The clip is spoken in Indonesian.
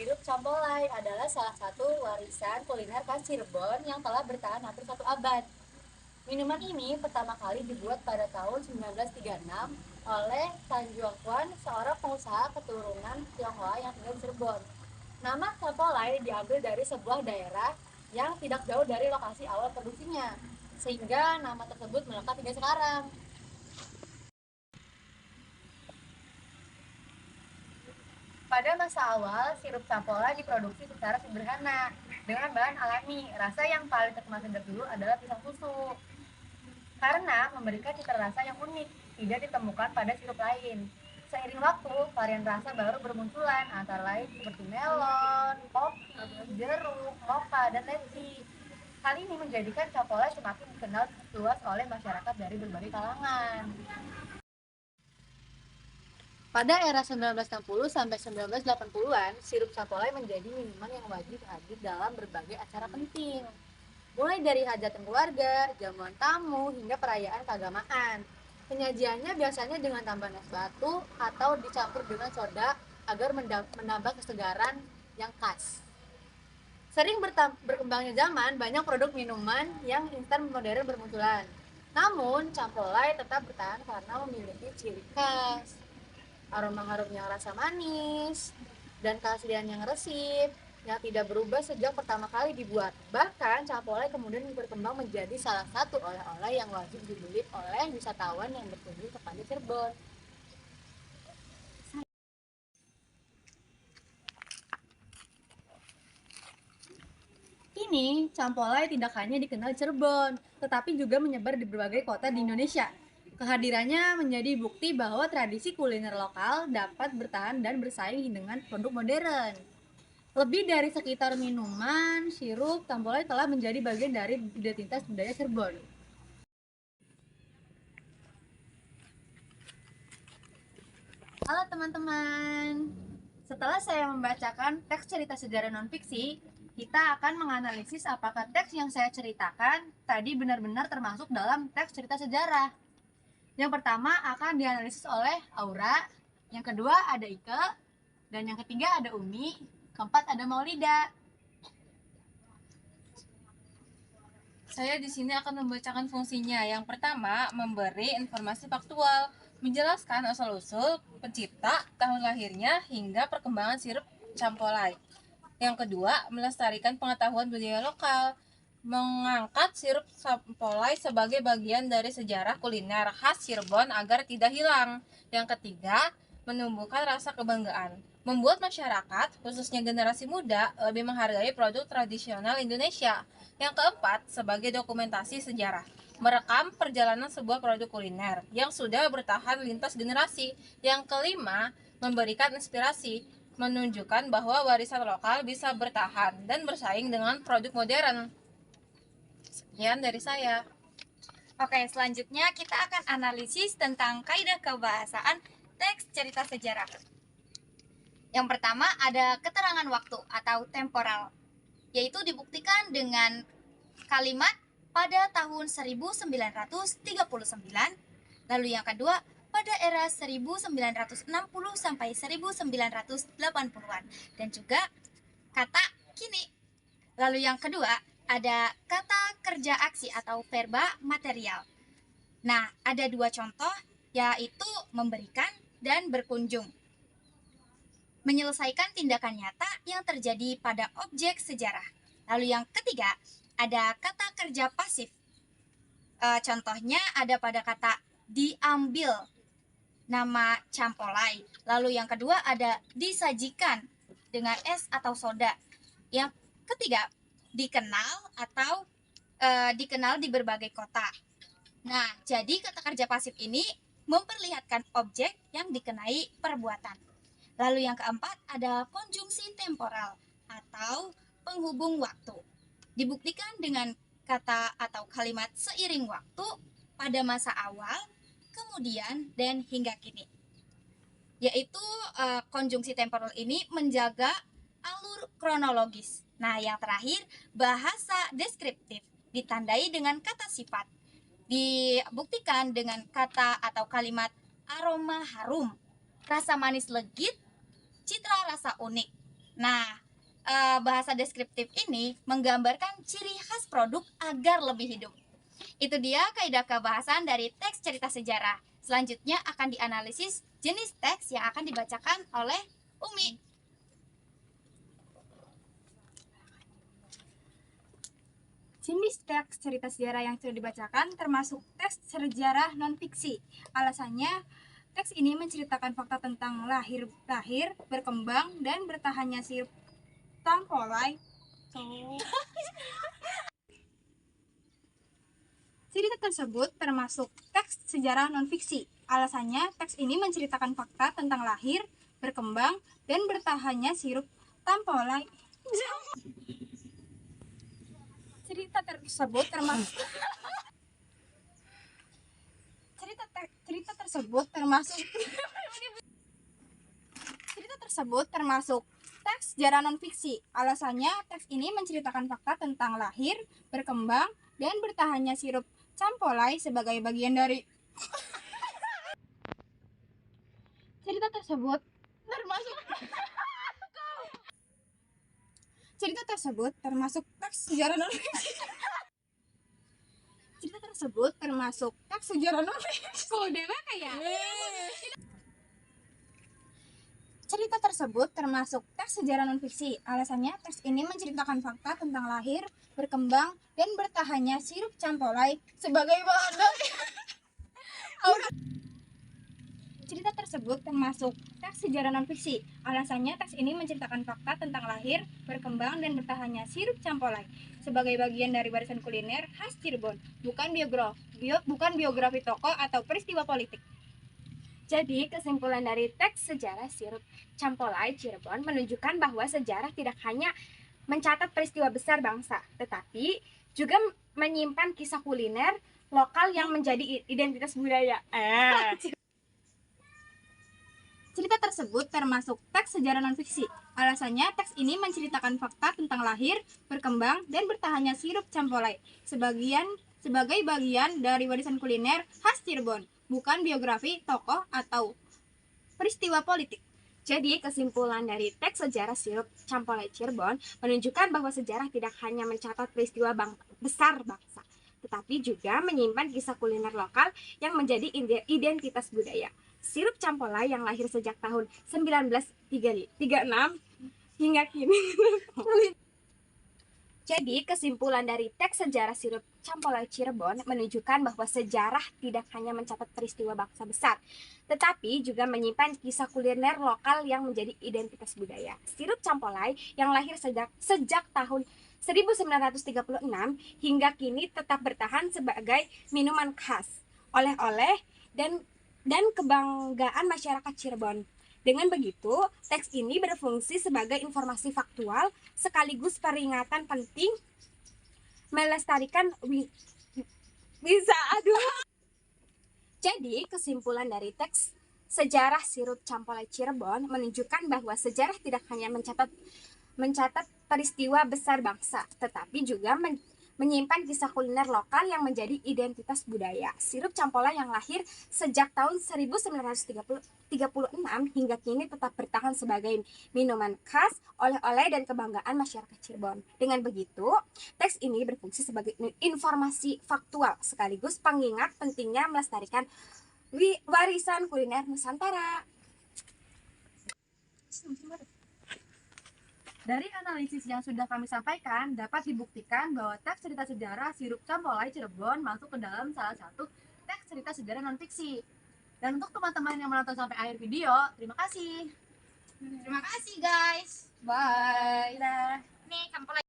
Sirup Campolai adalah salah satu warisan kuliner khas Cirebon yang telah bertahan hampir 1 abad. Minuman ini pertama kali dibuat pada tahun 1936 oleh Tan Juan Quan, seorang pengusaha keturunan Tionghoa yang tinggal di Cirebon. Nama Campolai diambil dari sebuah daerah yang tidak jauh dari lokasi awal produksinya, sehingga nama tersebut melekat hingga sekarang. Pada masa awal, sirup Sampola diproduksi secara sederhana dengan bahan alami. Rasa yang paling terkenal sejak dulu adalah pisang susu. Karena memberikan cita rasa yang unik, tidak ditemukan pada sirup lain. Seiring waktu, varian rasa baru bermunculan, antara lain seperti melon, kopi, jeruk, mocha, dan leci. Hal ini menjadikan Capola semakin dikenal luas oleh masyarakat dari berbagai kalangan. Pada era 1960 sampai 1980-an, sirup Sapola menjadi minuman yang wajib hadir dalam berbagai acara penting. Mulai dari hajatan keluarga, jamuan tamu, hingga perayaan keagamaan. Penyajiannya biasanya dengan tambahan es batu atau dicampur dengan soda agar menambah kesegaran yang khas. Sering berkembangnya zaman, banyak produk minuman yang instan modern bermunculan. Namun, Campolai tetap bertahan karena memiliki ciri khas, aroma harum yang rasa manis, dan keaslian yang resip yang tidak berubah sejak pertama kali dibuat. Bahkan, Campolai kemudian berkembang menjadi salah satu oleh-oleh yang wajib dibeli oleh wisatawan yang berkunjung ke Pantai Cirebon. Kini, Campolai tidak hanya dikenal di Cirebon, tetapi juga menyebar di berbagai kota di Indonesia. Kehadirannya menjadi bukti bahwa tradisi kuliner lokal dapat bertahan dan bersaing dengan produk modern. Lebih dari sekitar minuman, sirup, Campolai telah menjadi bagian dari identitas budaya Cirebon. Halo teman-teman, setelah saya membacakan teks cerita sejarah non-fiksi, kita akan menganalisis apakah teks yang saya ceritakan tadi benar-benar termasuk dalam teks cerita sejarah. Yang pertama akan dianalisis oleh Aura, yang kedua ada Ike, dan yang ketiga ada Umi, keempat ada Maulida. Saya di sini akan membacakan fungsinya. Yang pertama, memberi informasi faktual, menjelaskan asal-usul, pencipta, tahun lahirnya, hingga perkembangan sirup Campolai. Yang kedua, melestarikan pengetahuan budaya lokal, mengangkat sirup Campolai sebagai bagian dari sejarah kuliner khas Cirebon agar tidak hilang. Yang ketiga, menumbuhkan rasa kebanggaan, membuat masyarakat, khususnya generasi muda, lebih menghargai produk tradisional Indonesia. Yang keempat, sebagai dokumentasi sejarah, merekam perjalanan sebuah produk kuliner yang sudah bertahan lintas generasi. Yang kelima, memberikan inspirasi, menunjukkan bahwa warisan lokal bisa bertahan dan bersaing dengan produk modern. Sekian dari saya. Oke, selanjutnya kita akan analisis tentang kaidah kebahasaan teks cerita sejarah. Yang pertama ada keterangan waktu atau temporal, yaitu dibuktikan dengan kalimat pada tahun 1939, lalu yang kedua pada era 1960 sampai 1980-an, dan juga kata kini. Lalu yang kedua ada kata kerja aksi atau verba material. Nah, ada dua contoh, yaitu memberikan dan berkunjung. Menyelesaikan tindakan nyata yang terjadi pada objek sejarah. Lalu yang ketiga, ada kata kerja pasif. Contohnya ada pada kata diambil, nama Campolai. Lalu yang kedua ada disajikan dengan es atau soda. Yang ketiga, dikenal atau dikenal di berbagai kota. Nah, jadi kata kerja pasif ini memperlihatkan objek yang dikenai perbuatan. Lalu yang keempat ada konjungsi temporal atau penghubung waktu. Dibuktikan dengan kata atau kalimat seiring waktu pada masa awal, kemudian, dan hingga kini. Yaitu konjungsi temporal ini menjaga alur kronologis. Nah, yang terakhir bahasa deskriptif ditandai dengan kata sifat. Dibuktikan dengan kata atau kalimat aroma harum, rasa manis legit, citra rasa unik. Nah, bahasa deskriptif ini menggambarkan ciri khas produk agar lebih hidup. Itu dia kaidah kebahasan dari teks cerita sejarah. Selanjutnya akan dianalisis jenis teks yang akan dibacakan oleh Umi. Jenis teks cerita sejarah yang sudah dibacakan termasuk teks sejarah non-fiksi. Alasannya, teks ini menceritakan fakta tentang lahir, berkembang, dan bertahannya si Tangkolai. Cerita tersebut termasuk teks sejarah non-fiksi. Alasannya, teks ini menceritakan fakta tentang lahir, berkembang, dan bertahannya sirup Tampolai. Cerita tersebut termasuk teks sejarah non-fiksi. Alasannya, teks ini menceritakan fakta tentang lahir, berkembang, dan bertahannya sirup Campolai sebagai bagian dari cerita tersebut termasuk teks sejarah non-fiksi. Cerita tersebut termasuk teks sejarah non-fiksi. Cerita tersebut termasuk teks sejarah non-fiksi. Alasannya, teks ini menceritakan fakta tentang lahir, berkembang, dan bertahannya sirup Campolai sebagai bahan Cerita tersebut termasuk teks sejarah non-fiksi. Alasannya, teks ini menceritakan fakta tentang lahir, berkembang, dan bertahannya sirup Campolai sebagai bagian dari warisan kuliner khas Cirebon, bukan biografi tokoh atau peristiwa politik. Jadi, kesimpulan dari teks sejarah sirup Campolai Cirebon menunjukkan bahwa sejarah tidak hanya mencatat peristiwa besar bangsa, tetapi juga menyimpan kisah kuliner lokal yang menjadi identitas budaya. Cerita tersebut termasuk teks sejarah non-fiksi. Alasannya, teks ini menceritakan fakta tentang lahir, berkembang, dan bertahannya sirup Campolai sebagai bagian dari warisan kuliner khas Cirebon, bukan biografi tokoh atau peristiwa politik. Jadi, kesimpulan dari teks sejarah sirup Campolai Cirebon menunjukkan bahwa sejarah tidak hanya mencatat peristiwa besar bangsa, tetapi juga menyimpan kisah kuliner lokal yang menjadi identitas budaya. Sirup Campolai yang lahir sejak tahun 1936 hingga kini. Jadi, kesimpulan dari teks sejarah sirup Campolai Cirebon menunjukkan bahwa sejarah tidak hanya mencatat peristiwa bangsa besar, tetapi juga menyimpan kisah kuliner lokal yang menjadi identitas budaya. Sirup Campolai yang lahir sejak tahun 1936 hingga kini tetap bertahan sebagai minuman khas, oleh-oleh, dan kebanggaan masyarakat Cirebon. Dengan begitu, teks ini berfungsi sebagai informasi faktual sekaligus peringatan penting melestarikan Jadi, kesimpulan dari teks sejarah sirup Campolai Cirebon menunjukkan bahwa sejarah tidak hanya mencatat peristiwa besar bangsa, tetapi juga menyimpan kisah kuliner lokal yang menjadi identitas budaya. Sirup Campolai yang lahir sejak tahun 1936 hingga kini tetap bertahan sebagai minuman khas, oleh-oleh, dan kebanggaan masyarakat Cirebon. Dengan begitu, teks ini berfungsi sebagai informasi faktual sekaligus pengingat pentingnya melestarikan warisan kuliner Nusantara. Dari analisis yang sudah kami sampaikan, dapat dibuktikan bahwa teks cerita sejarah sirup Campolai Cirebon masuk ke dalam salah satu teks cerita sejarah non-fiksi. Dan untuk teman-teman yang menonton sampai akhir video, terima kasih. Terima kasih guys. Bye. Nih, Campolai.